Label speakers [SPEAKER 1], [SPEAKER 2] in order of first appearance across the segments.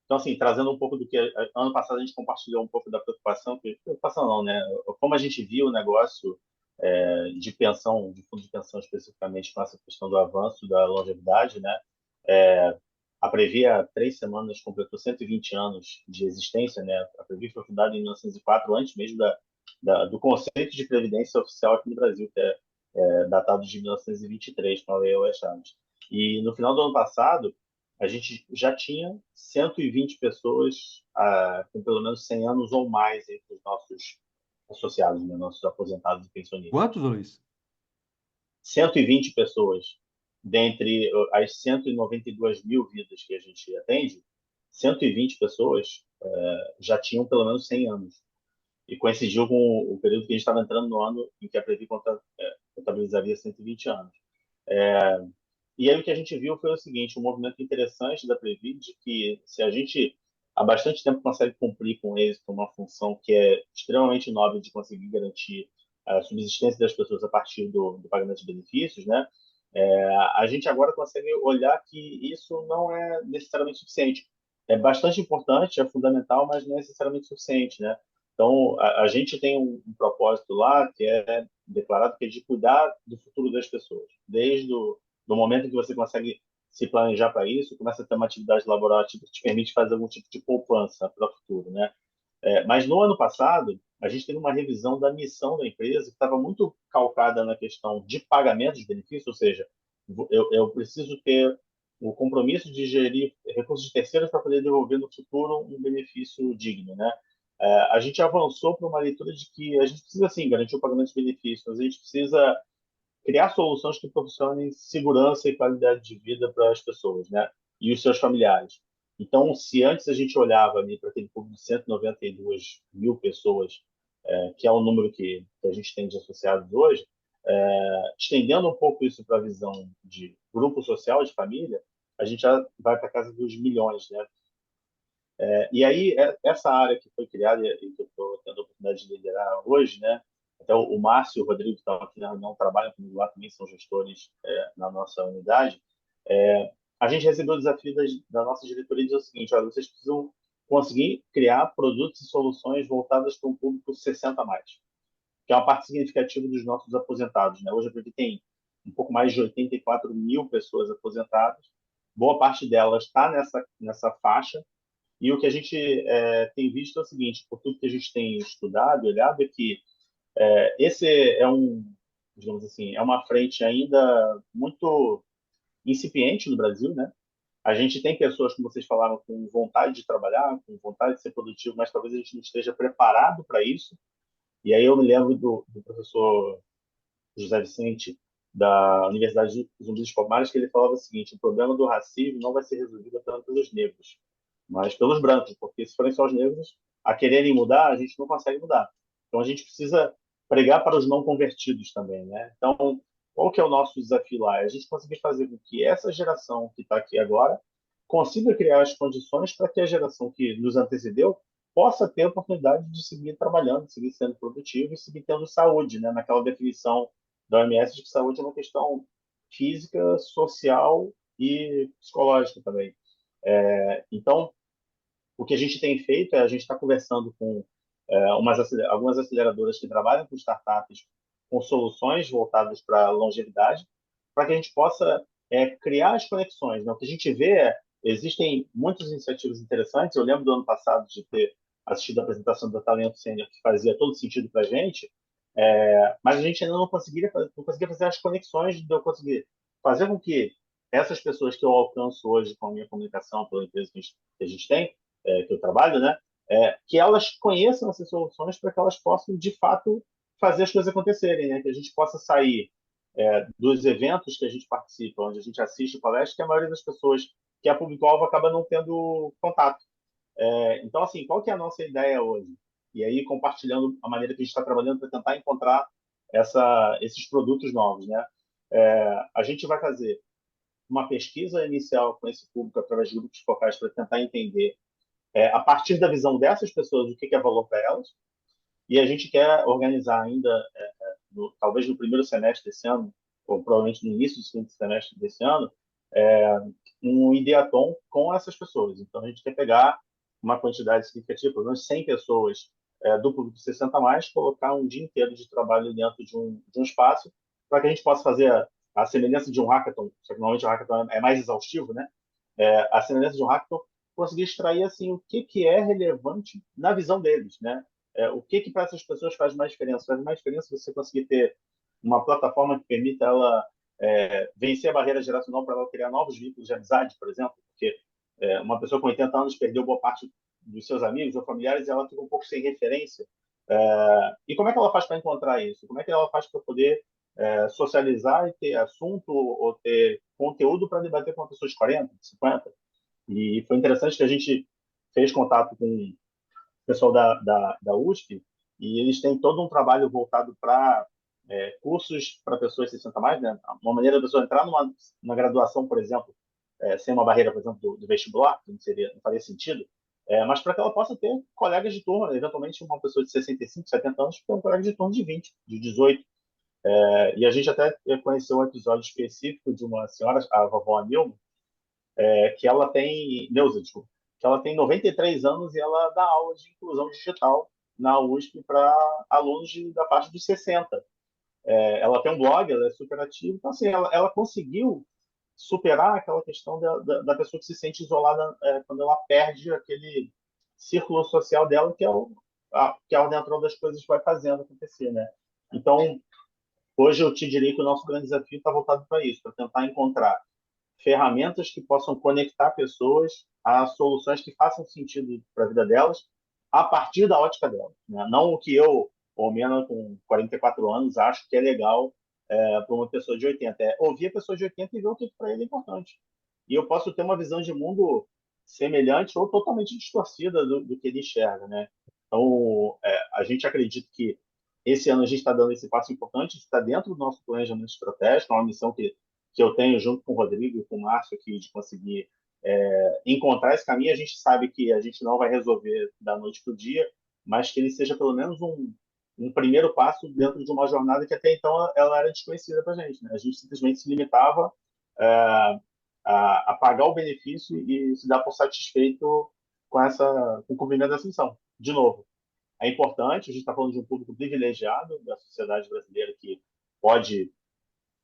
[SPEAKER 1] Então, assim, trazendo um pouco do que ano passado a gente compartilhou um pouco da preocupação, preocupação não, né? Como a gente viu o negócio de pensão, de fundo de pensão especificamente com essa questão do avanço da longevidade, né? É, a Previ há 3 semanas completou 120 anos de existência, né? A Previ foi fundada em 1904, antes mesmo do conceito de previdência oficial aqui no Brasil, que é datado de 1923, com a Lei Eulé Chaves. E no final do ano passado, a gente já tinha 120 pessoas com pelo menos 100 anos ou mais entre os nossos associados, né? Nossos aposentados e pensionistas.
[SPEAKER 2] Quantos, Luiz?
[SPEAKER 1] 120 pessoas, dentre as 192 mil vidas que a gente atende, 120 pessoas já tinham pelo menos 100 anos. E coincidiu com o período que a gente estava entrando no ano em que a Previ contabilizaria 120 anos. E aí o que a gente viu foi o seguinte, um movimento interessante da Previ de que se a gente há bastante tempo consegue cumprir com êxito uma função que é extremamente nobre de conseguir garantir a subsistência das pessoas a partir do pagamento de benefícios, né? A gente agora consegue olhar que isso não é necessariamente suficiente. É bastante importante, é fundamental, mas não é necessariamente suficiente, né? Então, a gente tem um propósito lá que é declarado que é de cuidar do futuro das pessoas, desde do momento que você consegue se planejar para isso, começa a ter uma atividade laboral que te permite fazer algum tipo de poupança para o futuro, né? Mas no ano passado, a gente teve uma revisão da missão da empresa que estava muito calcada na questão de pagamento de benefícios, ou seja, eu preciso ter o compromisso de gerir recursos de terceiros para poder devolver no futuro um benefício digno, né? A gente avançou para uma leitura de que a gente precisa, sim, garantir o pagamento de benefícios, mas a gente precisa criar soluções que proporcionem segurança e qualidade de vida para as pessoas, né? E os seus familiares. Então, se antes a gente olhava ali para aquele público de 192 mil pessoas, que é o número que a gente tem de associados hoje, estendendo um pouco isso para a visão de grupo social, de família, a gente já vai para a casa dos milhões, né? E aí, essa área que foi criada e que eu estou tendo a oportunidade de liderar hoje, né? Até o Márcio e o Rodrigo, que estão aqui na reunião, trabalham comigo lá, também são gestores na nossa unidade. A gente recebeu o desafio da nossa diretoria de dizer o seguinte: olha, vocês precisam conseguir criar produtos e soluções voltadas para um público 60 a mais, que é uma parte significativa dos nossos aposentados, né? Hoje a gente tem um pouco mais de 84 mil pessoas aposentadas, boa parte delas está nessa faixa, e o que a gente tem visto é o seguinte, por tudo que a gente tem estudado e olhado, é que esse digamos assim, é uma frente ainda muito incipiente no Brasil, né? A gente tem pessoas, como vocês falaram, com vontade de trabalhar, com vontade de ser produtivo, mas talvez a gente não esteja preparado para isso. E aí eu me lembro do professor José Vicente, da Universidade de Zumbi dos Palmares, que ele falava o seguinte: o problema do racismo não vai ser resolvido apenas pelos negros, mas pelos brancos, porque se forem só os negros a quererem mudar, a gente não consegue mudar. Então a gente precisa pregar para os não convertidos também, né? Então, qual que é o nosso desafio lá? É a gente conseguir fazer com que essa geração que está aqui agora consiga criar as condições para que a geração que nos antecedeu possa ter a oportunidade de seguir trabalhando, de seguir sendo produtivo e seguir tendo saúde, né? Naquela definição da OMS de que saúde é uma questão física, social e psicológica também. Então, o que a gente tem feito é a gente está conversando com algumas aceleradoras que trabalham com startups com soluções voltadas para a longevidade, para que a gente possa criar as conexões, né? O que a gente vê existem muitas iniciativas interessantes. Eu lembro do ano passado de ter assistido a apresentação da Talento Sênior, que fazia todo sentido para a gente, mas a gente ainda não conseguia fazer as conexões de eu conseguir fazer com que essas pessoas que eu alcanço hoje com a minha comunicação pela empresa que a gente tem, que eu trabalho, né, que elas conheçam essas soluções para que elas possam, de fato, fazer as coisas acontecerem, né, que a gente possa sair dos eventos que a gente participa, onde a gente assiste palestra, que a maioria das pessoas que é público-alvo acaba não tendo contato. Então, assim, qual que é a nossa ideia hoje? E aí, compartilhando a maneira que a gente está trabalhando para tentar encontrar esses produtos novos, né? A gente vai fazer uma pesquisa inicial com esse público através de grupos focais para tentar entender, a partir da visão dessas pessoas, o que é valor para elas. E a gente quer organizar ainda, talvez no primeiro semestre desse ano, ou provavelmente no início do segundo semestre desse ano, um ideatom com essas pessoas. Então, a gente quer pegar uma quantidade significativa, pelo menos 100 pessoas do público 60 mais, colocar um dia inteiro de trabalho dentro de um espaço, para que a gente possa fazer a semelhança de um hackathon, só que normalmente o hackathon é mais exaustivo, né? A semelhança de um hackathon, conseguir extrair assim o que é relevante na visão deles, né? O que para essas pessoas faz mais diferença? Faz mais diferença você conseguir ter uma plataforma que permita ela vencer a barreira geracional para ela criar novos vínculos de amizade, por exemplo, porque uma pessoa com 80 anos perdeu boa parte dos seus amigos ou familiares e ela fica um pouco sem referência. E como é que ela faz para encontrar isso? Como é que ela faz para poder socializar e ter assunto ou ter conteúdo para debater com uma pessoa de 40, de 50? E foi interessante que a gente fez contato com o pessoal da USP e eles têm todo um trabalho voltado para cursos para pessoas 60 mais, né? Uma maneira da pessoa entrar na graduação, por exemplo, sem uma barreira, por exemplo, do vestibular, que não faria sentido, mas para que ela possa ter colegas de turma, né? Eventualmente uma pessoa de 65, 70 anos tem um colega de turma de 20, de 18. E a gente até conheceu um episódio específico de uma senhora, a vovó Nilma, que ela tem, Neuza, desculpa, que ela tem 93 anos e ela dá aula de inclusão digital na USP para alunos da faixa dos 60. Ela tem um blog, ela é super ativa, então assim, ela conseguiu superar aquela questão da pessoa que se sente isolada quando ela perde aquele círculo social dela, que é o dentro das coisas vai fazendo acontecer, né? Então, hoje eu te diria que o nosso grande desafio está voltado para isso, para tentar encontrar ferramentas que possam conectar pessoas a soluções que façam sentido para a vida delas a partir da ótica delas, né? Não o que eu, ou menos com 44 anos, acho que é legal para uma pessoa de 80. É ouvir a pessoa de 80 e ver o que para ele é importante. E eu posso ter uma visão de mundo semelhante ou totalmente distorcida do que ele enxerga, né? Então, a gente acredita que esse ano a gente está dando esse passo importante, está dentro do nosso planejamento estratégico, é uma missão que eu tenho junto com o Rodrigo e com o Márcio aqui de conseguir encontrar esse caminho. A gente sabe que a gente não vai resolver da noite para o dia, mas que ele seja pelo menos um primeiro passo dentro de uma jornada que até então ela era desconhecida para a gente, né? A gente simplesmente se limitava é, a pagar o benefício e se dar por satisfeito com o cumprimento dessa missão. De novo, é importante, a gente está falando de um público privilegiado da sociedade brasileira que pode,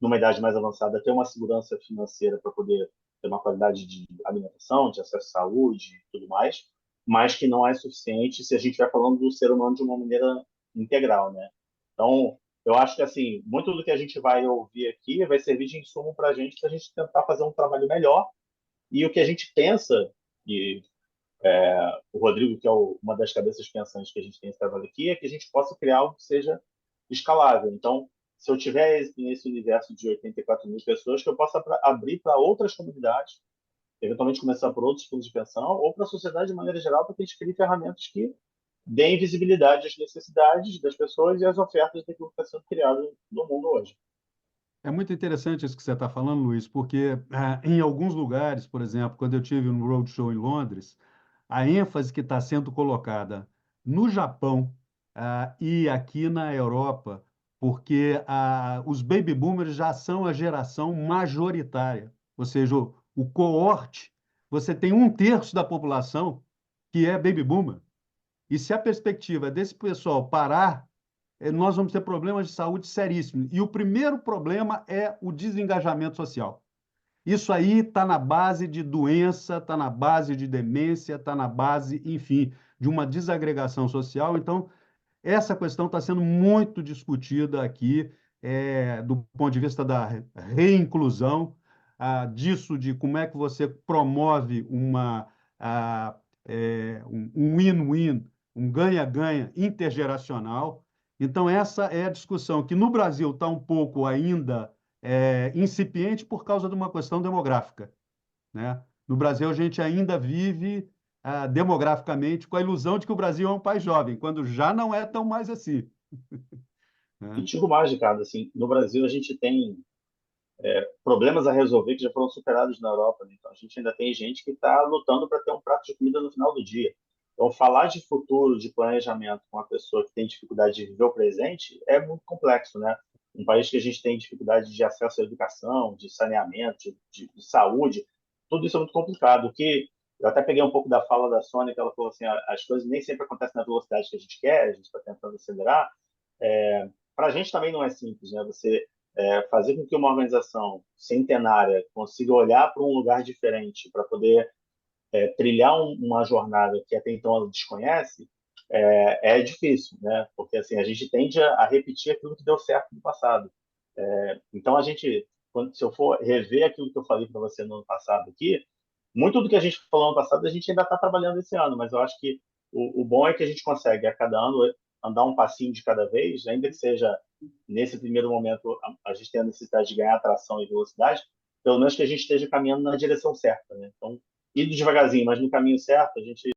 [SPEAKER 1] numa idade mais avançada, ter uma segurança financeira para poder ter uma qualidade de alimentação, de acesso à saúde e tudo mais, mas que não é suficiente se a gente estiver falando do ser humano de uma maneira integral, né? Então, eu acho que, assim, muito do que a gente vai ouvir aqui vai servir de insumo para a gente tentar fazer um trabalho melhor e o que a gente pensa, e o Rodrigo, que é uma das cabeças pensantes que a gente tem esse trabalho aqui, é que a gente possa criar algo que seja escalável. Então, se eu tiver nesse universo de 84 mil pessoas, que eu possa abrir para outras comunidades, eventualmente começar por outros fundos de pensão, ou para a sociedade de maneira geral, para que a gente crie ferramentas que deem visibilidade às necessidades das pessoas e às ofertas daquilo que está sendo criado no mundo hoje.
[SPEAKER 2] É muito interessante isso que você está falando, Luiz, porque em alguns lugares, por exemplo, quando eu tive no Roadshow em Londres, a ênfase que está sendo colocada no Japão e aqui na Europa, porque os baby boomers já são a geração majoritária, ou seja, o coorte, você tem um terço da população que é baby boomer. E se a perspectiva desse pessoal parar, nós vamos ter problemas de saúde seríssimos. E o primeiro problema é o desengajamento social. Isso aí está na base de doença, está na base de demência, está na base, enfim, de uma desagregação social. Então, essa questão está sendo muito discutida aqui, do ponto de vista da reinclusão, disso de como é que você promove um win-win, um ganha-ganha intergeracional. Então, essa é a discussão que no Brasil está um pouco ainda incipiente por causa de uma questão demográfica, né? No Brasil, a gente ainda vive demograficamente com a ilusão de que o Brasil é um país jovem, quando já não é tão mais assim,
[SPEAKER 1] E
[SPEAKER 2] né?
[SPEAKER 1] digo mais, Ricardo, assim, no Brasil a gente tem problemas a resolver que já foram superados na Europa, né? Então, a gente ainda tem gente que está lutando para ter um prato de comida no final do dia. Então, falar de futuro, de planejamento com uma pessoa que tem dificuldade de viver o presente é muito complexo, né? um país que a gente tem dificuldade de acesso à educação, de saneamento, de saúde, tudo isso é muito complicado. Que eu até peguei um pouco da fala da Sônia, que ela falou assim, as coisas nem sempre acontecem na velocidade que a gente quer, a gente está tentando acelerar. Para a gente também não é simples, né? Você fazer com que uma organização centenária consiga olhar para um lugar diferente para poder trilhar uma jornada que até então ela desconhece, é difícil, né? Porque assim a gente tende a repetir aquilo que deu certo no passado. Então a gente, se eu for rever aquilo que eu falei para você no ano passado aqui, muito do que a gente falou no passado a gente ainda está trabalhando esse ano, mas eu acho que o bom é que a gente consegue a cada ano andar um passinho de cada vez, ainda que seja nesse primeiro momento a gente tem a necessidade de ganhar tração e velocidade, pelo menos que a gente esteja caminhando na direção certa, né? Então, indo devagarzinho, mas no caminho certo, a gente